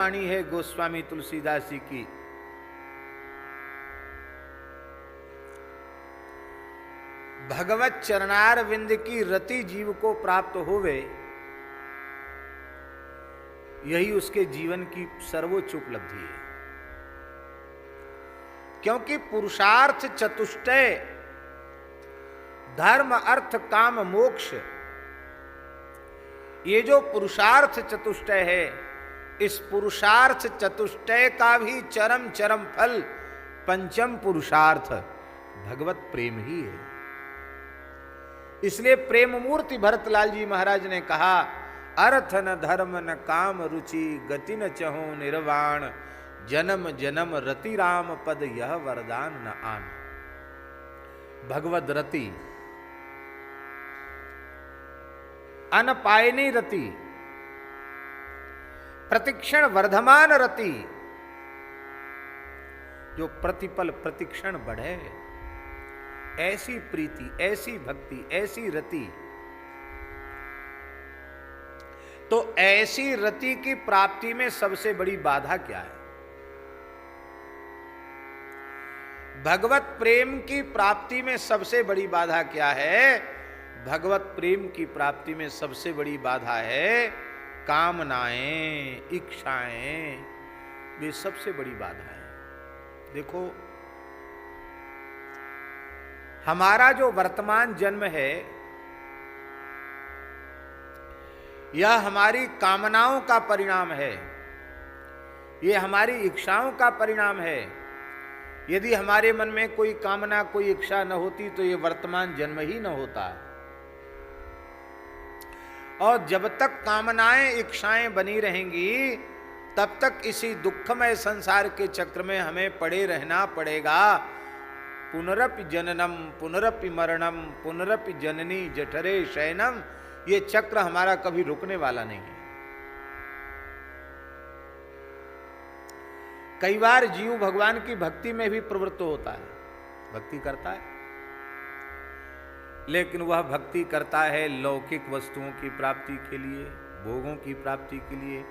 वाणी है गोस्वामी तुलसीदास जी की। भगवत चरणार विंद की रति जीव को प्राप्त होवे, यही उसके जीवन की सर्वोच्च उपलब्धि है। क्योंकि पुरुषार्थ चतुष्टय धर्म अर्थ काम मोक्ष, ये जो पुरुषार्थ चतुष्टय है, इस पुरुषार्थ चतुष्टय का भी चरम चरम फल पंचम पुरुषार्थ भगवत प्रेम ही है। इसलिए प्रेम मूर्ति भरतलाल जी महाराज ने कहा, अर्थ न धर्म न काम रुचि गति न चहु निर्वाण, जन्म जन्म रति राम पद यह वरदान न आन। भगवद रति, अनपायनी रति, प्रतिक्षण वर्धमान रति, जो प्रतिपल प्रतिक्षण बढ़े, ऐसी प्रीति, ऐसी भक्ति, ऐसी रति। तो ऐसी रति की प्राप्ति में सबसे बड़ी बाधा क्या है? भगवत प्रेम की प्राप्ति में सबसे बड़ी बाधा क्या है? भगवत प्रेम की प्राप्ति में सबसे बड़ी बाधा है कामनाएं, इच्छाएं, वे सबसे बड़ी बाधा है। देखो, हमारा जो वर्तमान जन्म है, यह हमारी कामनाओं का परिणाम है, यह हमारी इच्छाओं का परिणाम है। यदि हमारे मन में कोई कामना, कोई इच्छा न होती तो यह वर्तमान जन्म ही न होता। और जब तक कामनाएं, इच्छाएं बनी रहेंगी, तब तक इसी दुखमय संसार के चक्र में हमें पड़े रहना पड़ेगा। पुनरपि जननम पुनरपि मरणम पुनरपि जननी जठरे शयनम, ये चक्र हमारा कभी रुकने वाला नहीं है। कई बार जीव भगवान की भक्ति में भी प्रवृत्त होता है, भक्ति करता है, लेकिन वह भक्ति करता है लौकिक वस्तुओं की प्राप्ति के लिए, भोगों की प्राप्ति के लिए,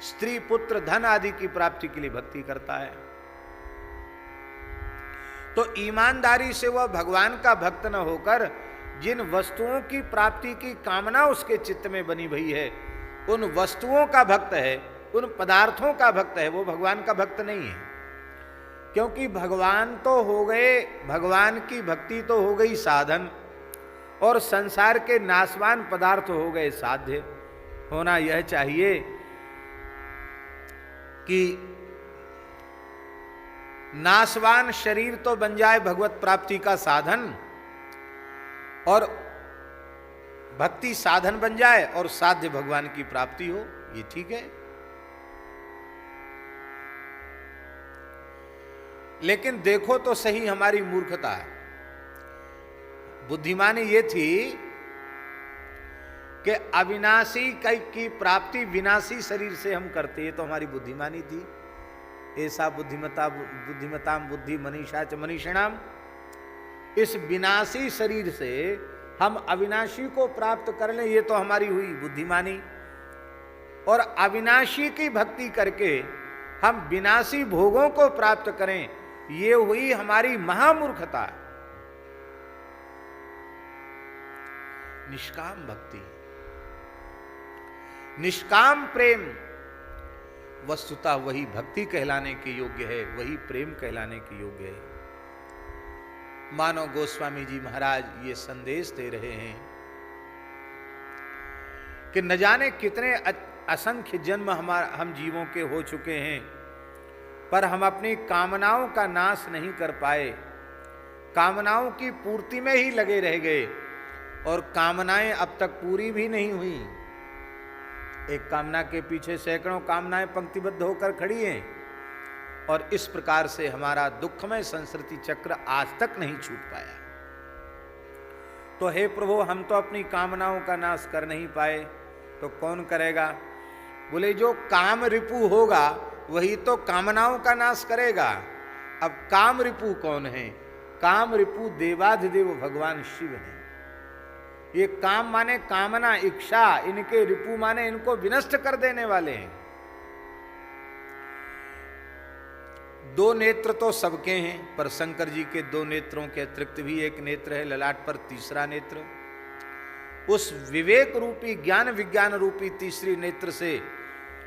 स्त्री पुत्र धन आदि की प्राप्ति के लिए भक्ति करता है। तो ईमानदारी से वह भगवान का भक्त न होकर जिन वस्तुओं की प्राप्ति की कामना उसके चित्त में बनी हुई है, उन वस्तुओं का भक्त है, उन पदार्थों का भक्त है, वो भगवान का भक्त नहीं है। क्योंकि भगवान तो हो गए, भगवान की भक्ति तो हो गई साधन, और संसार के नाशवान पदार्थ हो गए साध्य। होना यह चाहिए कि नाशवान शरीर तो बन जाए भगवत प्राप्ति का साधन, और भक्ति साधन बन जाए, और साध्य भगवान की प्राप्ति हो, ये ठीक है। लेकिन देखो तो सही हमारी मूर्खता है। बुद्धिमानी ये थी कि अविनाशी की प्राप्ति विनाशी शरीर से हम करते, ये तो हमारी बुद्धिमानी थी। ऐसा बुद्धिमताम बुद्धि मनीषा च मनीषिणाम, इस विनाशी शरीर से हम अविनाशी को प्राप्त कर लें, ये तो हमारी हुई बुद्धिमानी। और अविनाशी की भक्ति करके हम विनाशी भोगों को प्राप्त करें, ये हुई हमारी महामूर्खता। निष्काम भक्ति, निष्काम प्रेम वस्तुतः वही भक्ति कहलाने के योग्य है, वही प्रेम कहलाने के योग्य है। मानो गोस्वामी जी महाराज ये संदेश दे रहे हैं कि न जाने कितने असंख्य जन्म हम जीवों के हो चुके हैं, पर हम अपनी कामनाओं का नाश नहीं कर पाए, कामनाओं की पूर्ति में ही लगे रह गए, और कामनाएं अब तक पूरी भी नहीं हुई। एक कामना के पीछे सैकड़ों कामनाएं पंक्तिबद्ध होकर खड़ी हैं, और इस प्रकार से हमारा दुखमय संस्कृति चक्र आज तक नहीं छूट पाया। तो हे प्रभु, हम तो अपनी कामनाओं का नाश कर नहीं पाए, तो कौन करेगा? बोले, जो काम रिपु होगा वही तो कामनाओं का नाश करेगा। अब काम रिपु कौन है? काम रिपु देवाधिदेव भगवान शिव है। ये काम माने कामना, इच्छा, इनके रिपु माने इनको विनष्ट कर देने वाले हैं। दो नेत्र तो सबके हैं, पर शंकर जी के दो नेत्रों के अतिरिक्त भी एक नेत्र है ललाट पर, तीसरा नेत्र। उस विवेक रूपी ज्ञान विज्ञान रूपी तीसरी नेत्र से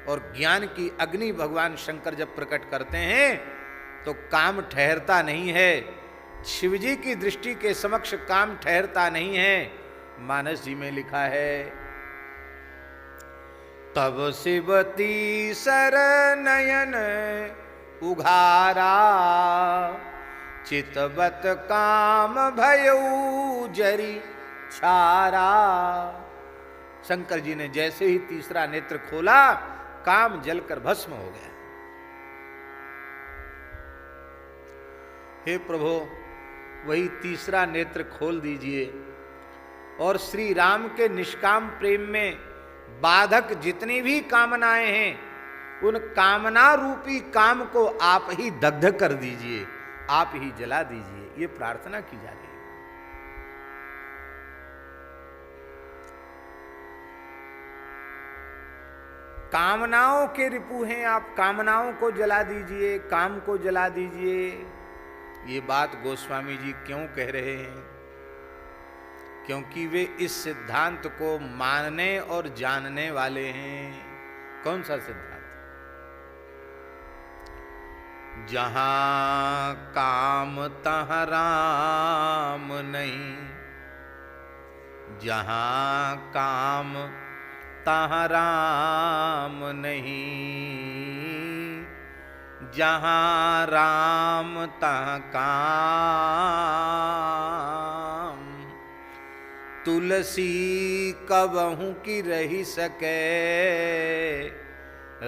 और ज्ञान की अग्नि भगवान शंकर जब प्रकट करते हैं तो काम ठहरता नहीं है। शिवजी की दृष्टि के समक्ष काम ठहरता नहीं है। मानस जी में लिखा है, तब शिवती सर नयन उघारा, चितवत काम भयऊ जरी छारा। शंकर जी ने जैसे ही तीसरा नेत्र खोला, काम जलकर भस्म हो गया। हे प्रभु, वही तीसरा नेत्र खोल दीजिए और श्री राम के निष्काम प्रेम में बाधक जितनी भी कामनाएं हैं, उन कामना रूपी काम को आप ही दग्ध कर दीजिए, आप ही जला दीजिए। ये प्रार्थना की जा रही है। कामनाओं के रिपु हैं आप, कामनाओं को जला दीजिए, काम को जला दीजिए। ये बात गोस्वामी जी क्यों कह रहे हैं? क्योंकि वे इस सिद्धांत को मानने और जानने वाले हैं। कौन सा सिद्धांत? जहां काम तहां राम नहीं, जहां काम तहां राम नहीं, जहां राम तहां काम। तुलसी कबहू की रही सके,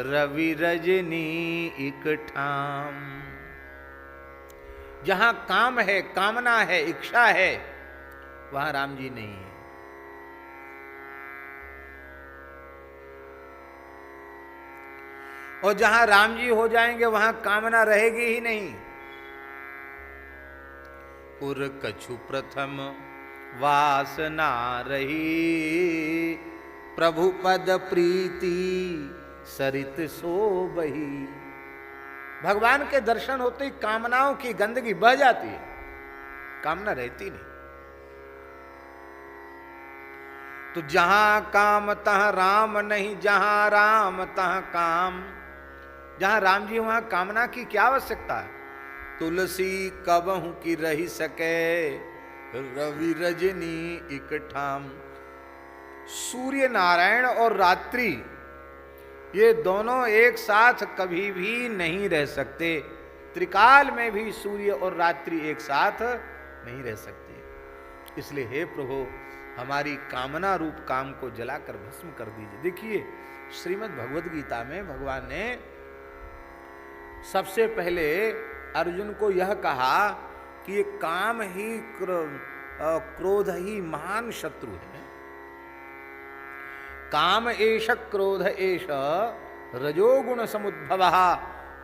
रवि रजनी इक ठाम। जहां काम है, कामना है, इच्छा है, वहां राम जी नहीं है। और जहां राम जी हो जाएंगे वहां कामना रहेगी ही नहीं। उर कछु प्रथम वासना रही, प्रभु पद प्रीति सरित सो बही। भगवान के दर्शन होते ही कामनाओं की गंदगी बह जाती है, कामना रहती नहीं। तो जहां काम तहां राम नहीं, जहां राम तहां काम। जहां राम जी वहां कामना की क्या आवश्यकता है? तुलसी कबहू की रही सके, रवि रजनी इक ठाम। सूर्य नारायण और रात्रि, ये दोनों एक साथ कभी भी नहीं रह सकते। त्रिकाल में भी सूर्य और रात्रि एक साथ नहीं रह सकते। इसलिए हे प्रभु, हमारी कामना रूप काम को जलाकर भस्म कर दीजिए। देखिए, श्रीमद् भगवद गीता में भगवान ने सबसे पहले अर्जुन को यह कहा कि ये काम ही क्रोध ही महान शत्रु है। काम एष क्रोध एष रजोगुण समुद्भव,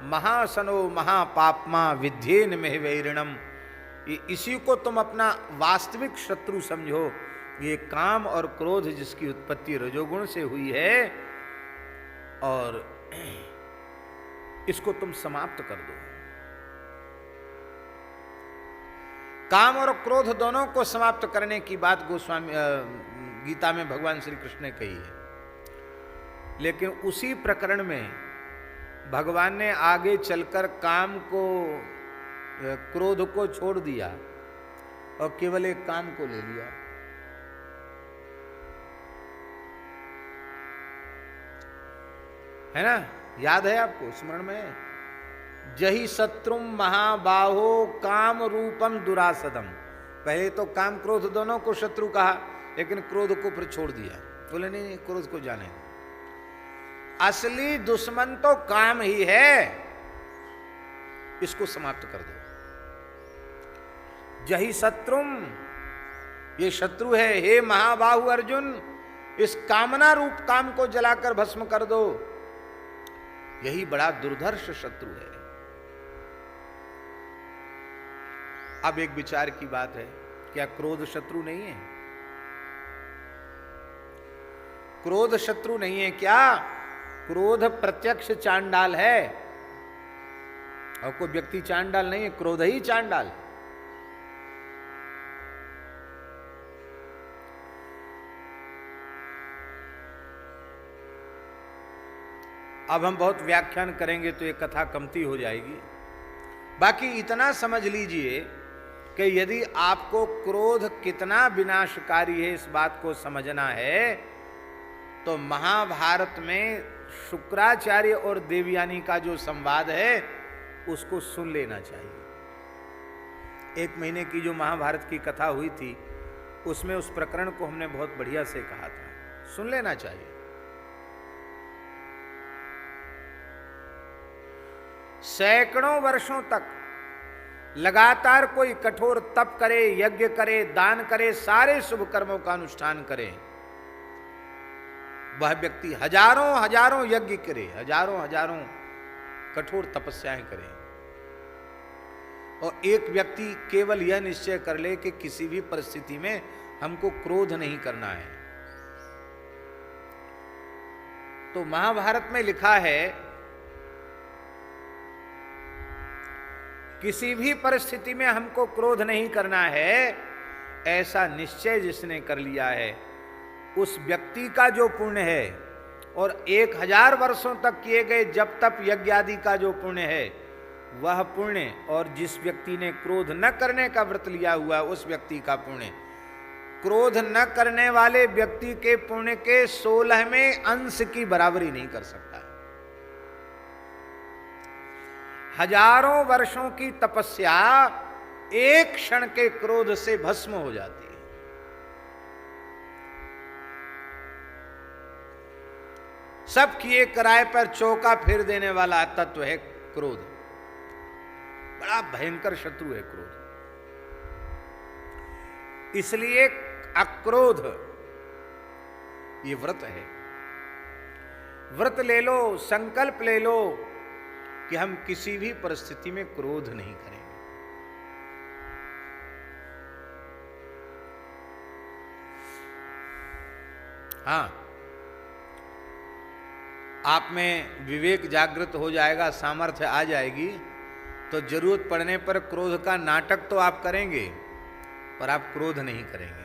महासनो महापापमा विध्येन में वैरिणम। इसी को तुम अपना वास्तविक शत्रु समझो। ये काम और क्रोध जिसकी उत्पत्ति रजोगुण से हुई है, और इसको तुम समाप्त कर दो। काम और क्रोध दोनों को समाप्त करने की बात गोस्वामी गीता में भगवान श्री कृष्ण ने कही है। लेकिन उसी प्रकरण में भगवान ने आगे चलकर काम को, क्रोध को छोड़ दिया और केवल एक काम को ले लिया। है ना? याद है आपको? स्मरण में है? जही शत्रुम महाबाहो काम रूपम दुरासदम। पहले तो काम क्रोध दोनों को शत्रु कहा, लेकिन क्रोध को फिर छोड़ दिया। बोले नहीं, क्रोध को जाने। असली दुश्मन तो काम ही है, इसको समाप्त कर दो। जही शत्रुम, ये शत्रु है। हे महाबाहु अर्जुन, इस कामना रूप काम को जलाकर भस्म कर दो। यही बड़ा दुर्धर्ष शत्रु है। अब एक विचार की बात है, क्या क्रोध शत्रु नहीं है? क्रोध शत्रु नहीं है क्या? क्रोध प्रत्यक्ष चांडाल है। और कोई व्यक्ति चांडाल नहीं है, क्रोध ही चांडाल। अब हम बहुत व्याख्यान करेंगे तो ये कथा कमती हो जाएगी। बाकी इतना समझ लीजिए कि यदि आपको क्रोध कितना विनाशकारी है इस बात को समझना है, तो महाभारत में शुक्राचार्य और देवयानी का जो संवाद है उसको सुन लेना चाहिए। 1 महीने की जो महाभारत की कथा हुई थी उसमें उस प्रकरण को हमने बहुत बढ़िया से कहा था, सुन लेना चाहिए। सैकड़ों वर्षों तक लगातार कोई कठोर तप करे, यज्ञ करे, दान करे, सारे शुभ कर्मों का अनुष्ठान करे, वह व्यक्ति हजारों हजारों यज्ञ करे, हजारों हजारों कठोर तपस्याएं करे, और एक व्यक्ति केवल यह निश्चय कर ले कि किसी भी परिस्थिति में हमको क्रोध नहीं करना है। तो महाभारत में लिखा है किसी भी परिस्थिति में हमको क्रोध नहीं करना है, ऐसा निश्चय जिसने कर लिया है उस व्यक्ति का जो पुण्य है, और 1000 वर्षों तक किए गए जब तप यज्ञ आदि का जो पुण्य है वह पुण्य, और जिस व्यक्ति ने क्रोध न करने का व्रत लिया हुआ उस व्यक्ति का पुण्य, क्रोध न करने वाले व्यक्ति के पुण्य के 16वें अंश की बराबरी नहीं कर सकता। हजारों वर्षों की तपस्या एक क्षण के क्रोध से भस्म हो जाती है। सब किए कराए पर चौका फेर देने वाला तत्व है क्रोध। बड़ा भयंकर शत्रु है क्रोध। इसलिए अक्रोध ये व्रत है। व्रत ले लो, संकल्प ले लो कि हम किसी भी परिस्थिति में क्रोध नहीं करेंगे। हाँ, आप में विवेक जागृत हो जाएगा, सामर्थ्य आ जाएगी, तो जरूरत पड़ने पर क्रोध का नाटक तो आप करेंगे, पर आप क्रोध नहीं करेंगे।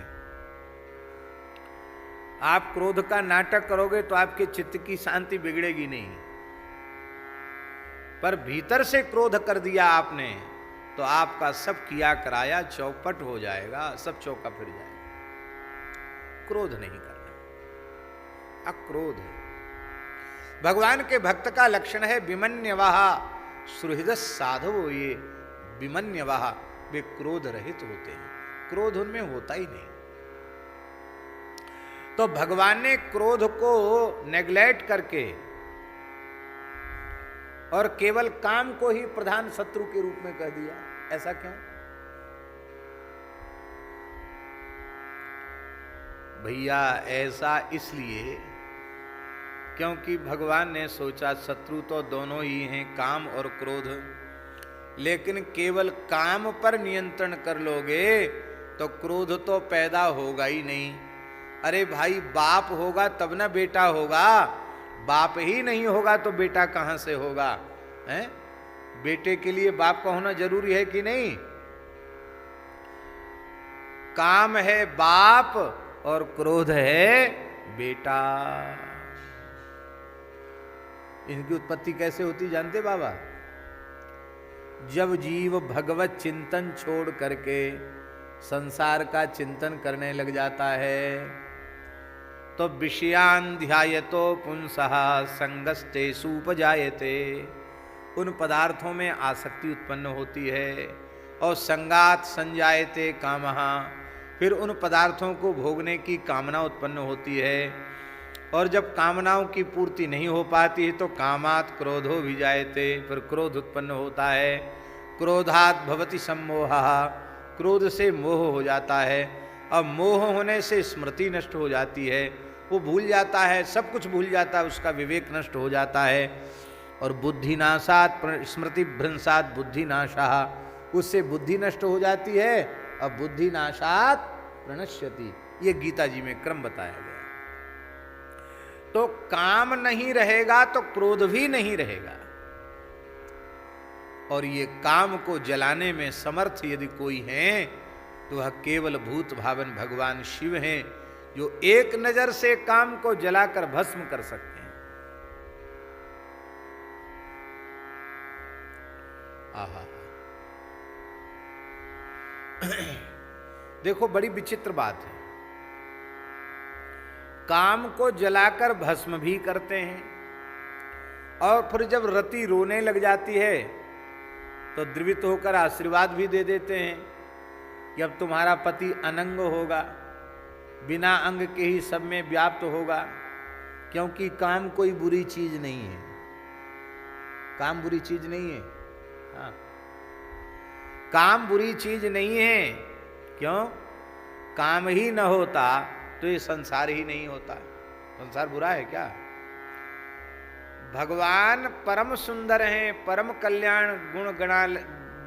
आप क्रोध का नाटक करोगे तो आपके चित्त की शांति बिगड़ेगी नहीं, पर भीतर से क्रोध कर दिया आपने तो आपका सब किया कराया चौपट हो जाएगा, सब चौका फिर जाएगा। क्रोध नहीं करना, अक्रोध। भगवान के भक्त का लक्षण है विमन्यवाह सुहृद साधवो। ये विमन्यवाह वे क्रोध रहित होते हैं, क्रोध उनमें होता ही नहीं। तो भगवान ने क्रोध को नेग्लेक्ट करके और केवल काम को ही प्रधान शत्रु के रूप में कह दिया। ऐसा क्यों? भैया ऐसा इसलिए क्योंकि भगवान ने सोचा शत्रु तो दोनों ही हैं, काम और क्रोध, लेकिन केवल काम पर नियंत्रण कर लोगे तो क्रोध तो पैदा होगा ही नहीं। अरे भाई, बाप होगा तब ना बेटा होगा, बाप ही नहीं होगा तो बेटा कहां से होगा? हैं? बेटे के लिए बाप का होना जरूरी है कि नहीं? काम है बाप और क्रोध है बेटा। इनकी उत्पत्ति कैसे होती जानते बाबा? जब जीव भगवत चिंतन छोड़ करके संसार का चिंतन करने लग जाता है तो विषयान ध्यायतो पुंसः संगस्तेषु उपजायते। उन पदार्थों में आसक्ति उत्पन्न होती है, और संगात संजायते कामः, फिर उन पदार्थों को भोगने की कामना उत्पन्न होती है, और जब कामनाओं की पूर्ति नहीं हो पाती है तो कामात् क्रोधो विजायते, फिर क्रोध उत्पन्न होता है। क्रोधात् भवति सम्मोहः, क्रोध से मोह हो जाता है, अब मोह होने से स्मृति नष्ट हो जाती है, वो भूल जाता है, सब कुछ भूल जाता है, उसका विवेक नष्ट हो जाता है। और बुद्धिनाशात् स्मृति भ्रंशात् बुद्धिनाशः, उससे बुद्धि नष्ट हो जाती है, अब बुद्धिनाशात् प्रणश्यति। ये गीता जी में क्रम बताया गया। तो काम नहीं रहेगा तो क्रोध भी नहीं रहेगा, और ये काम को जलाने में समर्थ यदि कोई है तो वह केवल भूत भावन भगवान शिव हैं, जो एक नजर से काम को जलाकर भस्म कर सकते हैं। आहा, देखो बड़ी विचित्र बात है, काम को जलाकर भस्म भी करते हैं और फिर जब रति रोने लग जाती है तो द्रवित होकर आशीर्वाद भी दे देते हैं कि अब तुम्हारा पति अनंग होगा, बिना अंग के ही सब में व्याप्त होगा, क्योंकि काम कोई बुरी चीज नहीं है। काम बुरी चीज नहीं है। हाँ, काम बुरी चीज नहीं है। क्यों? काम ही न होता तो ये संसार ही नहीं होता। संसार बुरा है क्या? भगवान परम सुंदर हैं, परम कल्याण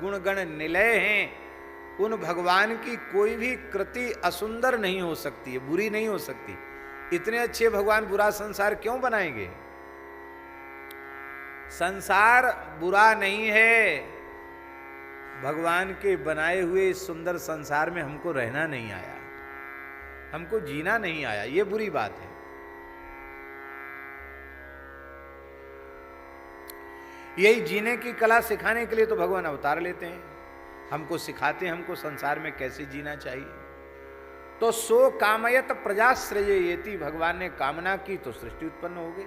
गुणगण निलय हैं। उन भगवान की कोई भी कृति असुंदर नहीं हो सकती है, बुरी नहीं हो सकती। इतने अच्छे भगवान बुरा संसार क्यों बनाएंगे? संसार बुरा नहीं है। भगवान के बनाए हुए इस सुंदर संसार में हमको रहना नहीं आया, हमको जीना नहीं आया, ये बुरी बात है। यही जीने की कला सिखाने के लिए तो भगवान अवतार लेते हैं, हमको सिखाते हैं हमको संसार में कैसे जीना चाहिए। तो सो कामयत प्रजाश्रयेति, भगवान ने कामना की तो सृष्टि उत्पन्न हो गई।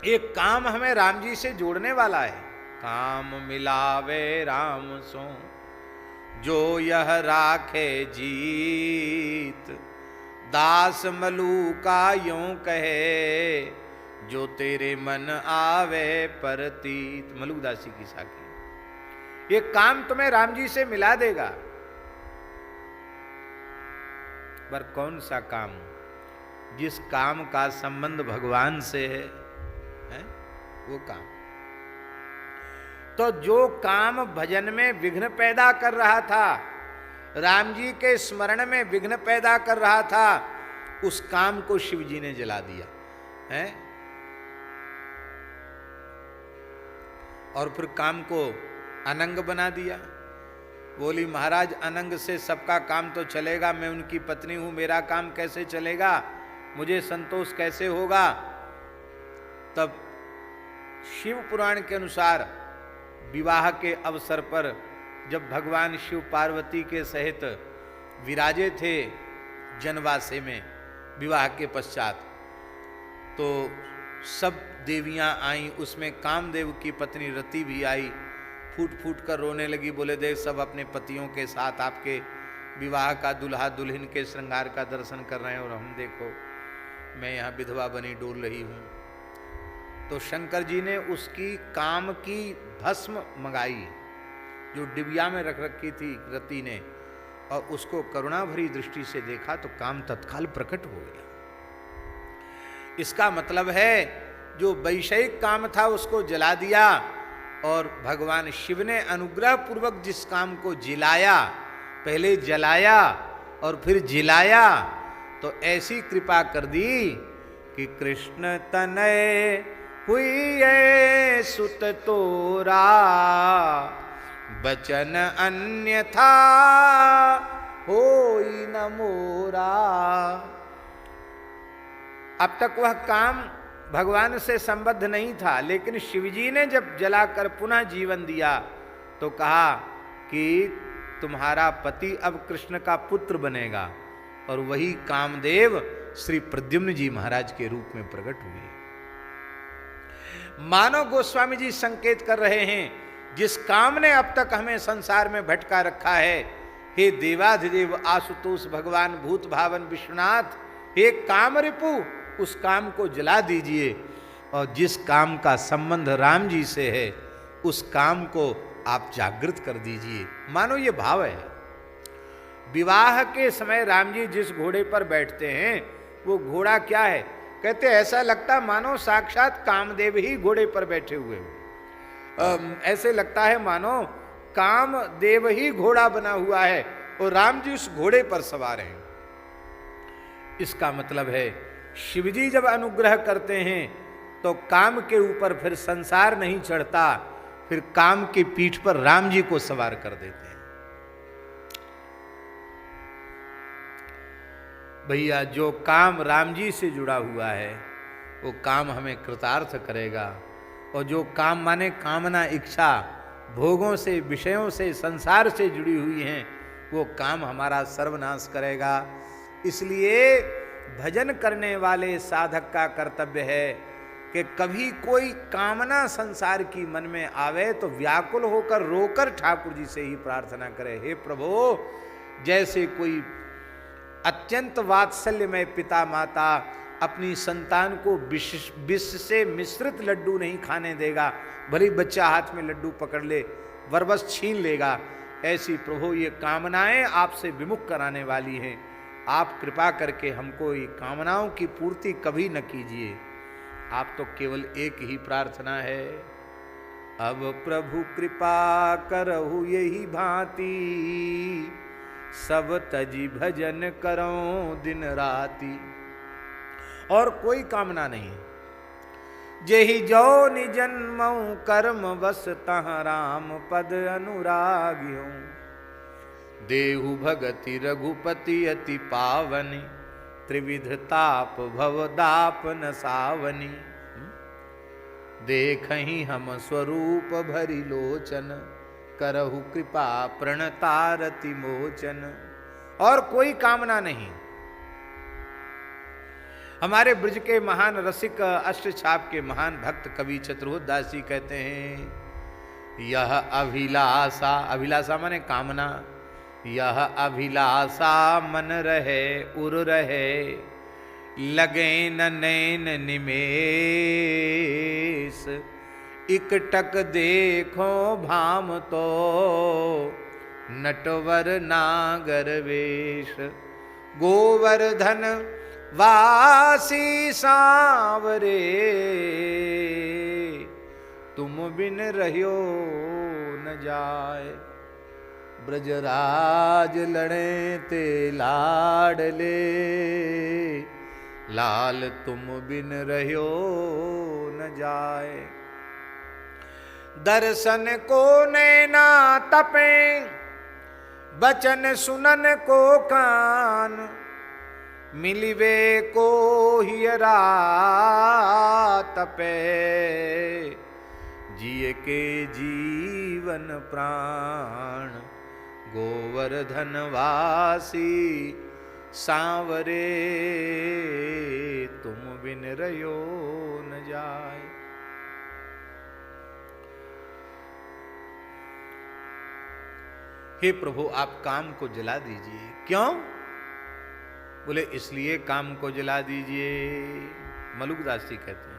एक काम हमें राम जी से जोड़ने वाला है। काम मिलावे राम सो जो यह राखे जीत, दास मलू का यूं कहे जो तेरे मन आवे परतीत। मलुकदासी की साखी। ये काम तुम्हें राम जी से मिला देगा, पर कौन सा काम? जिस काम का संबंध भगवान से है वो काम। तो जो काम भजन में विघ्न पैदा कर रहा था, राम जी के स्मरण में विघ्न पैदा कर रहा था, उस काम को शिव जी ने जला दिया है। और फिर काम को अनंग बना दिया। बोली महाराज अनंग से सबका काम तो चलेगा, मैं उनकी पत्नी हूं, मेरा काम कैसे चलेगा, मुझे संतोष कैसे होगा? तब शिव पुराण के अनुसार विवाह के अवसर पर जब भगवान शिव पार्वती के सहित विराजे थे जनवासे में विवाह के पश्चात, तो सब देवियां आईं, उसमें कामदेव की पत्नी रति भी आई, फूट फूट कर रोने लगी। बोले देख सब अपने पतियों के साथ आपके विवाह का दुल्हा दुल्हन के श्रृंगार का दर्शन कर रहे हैं और हम देखो मैं यहाँ विधवा बनी डोल रही हूँ। तो शंकर जी ने उसकी काम की भस्म मंगाई जो डिबिया में रख रखी थी रति ने, और उसको करुणा भरी दृष्टि से देखा तो काम तत्काल प्रकट हो गया। इसका मतलब है जो वैषयिक काम था उसको जला दिया, और भगवान शिव ने अनुग्रह पूर्वक जिस काम को जिलाया, पहले जलाया और फिर जिलाया, तो ऐसी कृपा कर दी कि कृष्ण तनय हुई है सुत तोरा, बचन अन्यथा होई न मोरा। अब तक वह काम भगवान से संबद्ध नहीं था, लेकिन शिवजी ने जब जलाकर पुनः जीवन दिया तो कहा कि तुम्हारा पति अब कृष्ण का पुत्र बनेगा, और वही कामदेव श्री प्रद्युम्न जी महाराज के रूप में प्रकट हुए। मानव गोस्वामी जी संकेत कर रहे हैं जिस काम ने अब तक हमें संसार में भटका रखा है, हे देवाधिदेव आशुतोष भगवान भूत भावन विश्वनाथ, हे काम रिपु, उस काम को जला दीजिए, और जिस काम का संबंध राम जी से है उस काम को आप जागृत कर दीजिए। मानो ये भाव है। विवाह के समय राम जी जिस घोड़े पर बैठते हैं वो घोड़ा क्या है? कहते ऐसा लगता मानो साक्षात कामदेव ही घोड़े पर बैठे हुए हो। ऐसे लगता है मानो कामदेव ही घोड़ा बना हुआ है और राम जी उस घोड़े पर सवार हैं। इसका मतलब है शिवजी जब अनुग्रह करते हैं तो काम के ऊपर फिर संसार नहीं चढ़ता, फिर काम की पीठ पर राम जी को सवार कर देते हैं। भैया जो काम राम जी से जुड़ा हुआ है वो काम हमें कृतार्थ करेगा, और जो काम माने कामना, इच्छा, भोगों से, विषयों से, संसार से जुड़ी हुई हैं, वो काम हमारा सर्वनाश करेगा। इसलिए भजन करने वाले साधक का कर्तव्य है कि कभी कोई कामना संसार की मन में आवे तो व्याकुल होकर रोकर ठाकुर जी से ही प्रार्थना करे, हे प्रभु, जैसे कोई अत्यंत वात्सल्यमय पिता माता अपनी संतान को विष से मिश्रित लड्डू नहीं खाने देगा, भले बच्चा हाथ में लड्डू पकड़ ले, वरबस छीन लेगा, ऐसी प्रभु ये कामनाएं आपसे विमुख कराने वाली हैं। आप कृपा करके हमको ये कामनाओं की पूर्ति कभी न कीजिए। आप तो केवल एक ही प्रार्थना है, अब प्रभु कृपा करहु यही भांति, सब तजी भजन करो दिन राति। और कोई कामना नहीं। जेहि जो निजन्मऊ कर्म बस तहाँ राम पद अनुरागियो, देहु भगति रघुपति अति पावनी, त्रिविध ताप भवदाप न सावनी। देखहि हम स्वरूप भरि लोचन, करहु कृपा प्रणतारति मोचन। और कोई कामना नहीं। हमारे ब्रज के महान रसिक अष्टछाप के महान भक्त कवि चतुर्भुज दास जी कहते हैं, यह अभिलाषा, अभिलाषा माने कामना, यह अभिलाषा मन रहे उर रहे, लगे न नैन निमेष, इकटक देखो भाम तो नटवर नागर वेश। गोवर्धन वासी सांवरे, तुम बिन रहियो न जाए। ब्रजराज लड़े ते लाडले, लाल तुम बिन रहियो न जाए। दर्शन को नैना तपे, बचन सुनन को कान, मिलिवे को हियरा तपे, जिए के जीवन प्राण। गोवर्धन वासी सांवरे, तुम बिन रहियो न जाए। हे प्रभु, आप काम को जला दीजिए। क्यों? बोले इसलिए काम को जला दीजिए। मलुकदास जी कहते हैं,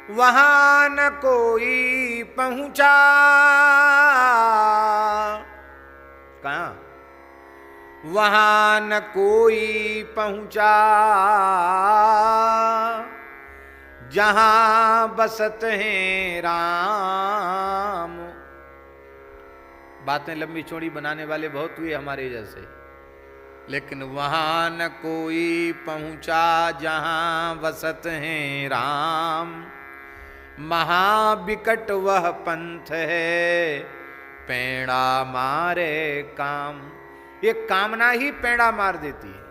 वहां न कोई पहुंचा, कहां? वहां न कोई पहुंचा, जहां बसत हैं राम। बातें लंबी चौड़ी बनाने वाले बहुत हुए हमारे जैसे, लेकिन वहां न कोई पहुंचा, जहां बसत हैं राम। महाविकट वह पंथ है, पेड़ा मारे काम। ये कामना ही पेड़ा मार देती है।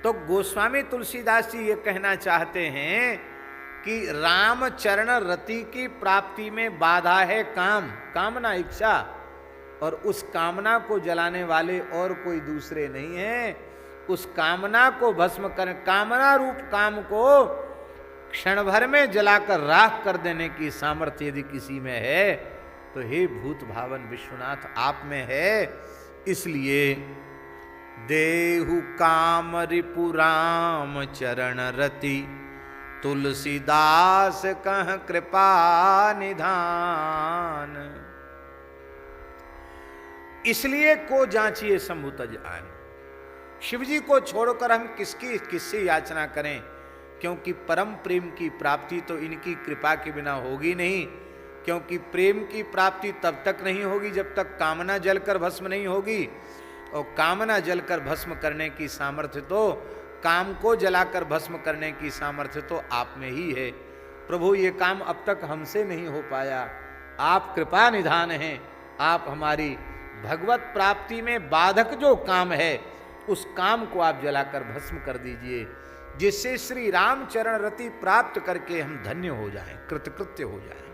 तो गोस्वामी तुलसीदास जी ये कहना चाहते हैं कि राम चरण रति की प्राप्ति में बाधा है काम, कामना, इच्छा, और उस कामना को जलाने वाले और कोई दूसरे नहीं है। उस कामना को भस्म कर, कामना रूप काम को क्षण भर में जलाकर राख कर देने की सामर्थ्य यदि किसी में है तो हे भूत भावन विश्वनाथ आप में है। इसलिए देहु काम रिपु राम चरण रति, तुलसीदास कह कृपा निधान। इसलिए को जांचिए शंभु तज आन। शिव जी को छोड़कर हम किससे याचना करें, क्योंकि परम प्रेम की प्राप्ति तो इनकी कृपा के बिना होगी नहीं। क्योंकि प्रेम की प्राप्ति तब तक नहीं होगी जब तक कामना जलकर भस्म नहीं होगी, और कामना जलकर भस्म करने की सामर्थ्य तो काम को जलाकर भस्म करने की सामर्थ्य तो आप में ही है। प्रभु ये काम अब तक हमसे नहीं हो पाया, आप कृपा निधान हैं, आप हमारी भगवत प्राप्ति में बाधक जो काम है उस काम को आप जलाकर भस्म कर दीजिए, जिससे श्री राम चरण रति प्राप्त करके हम धन्य हो जाएं, कृतकृत्य हो जाएं।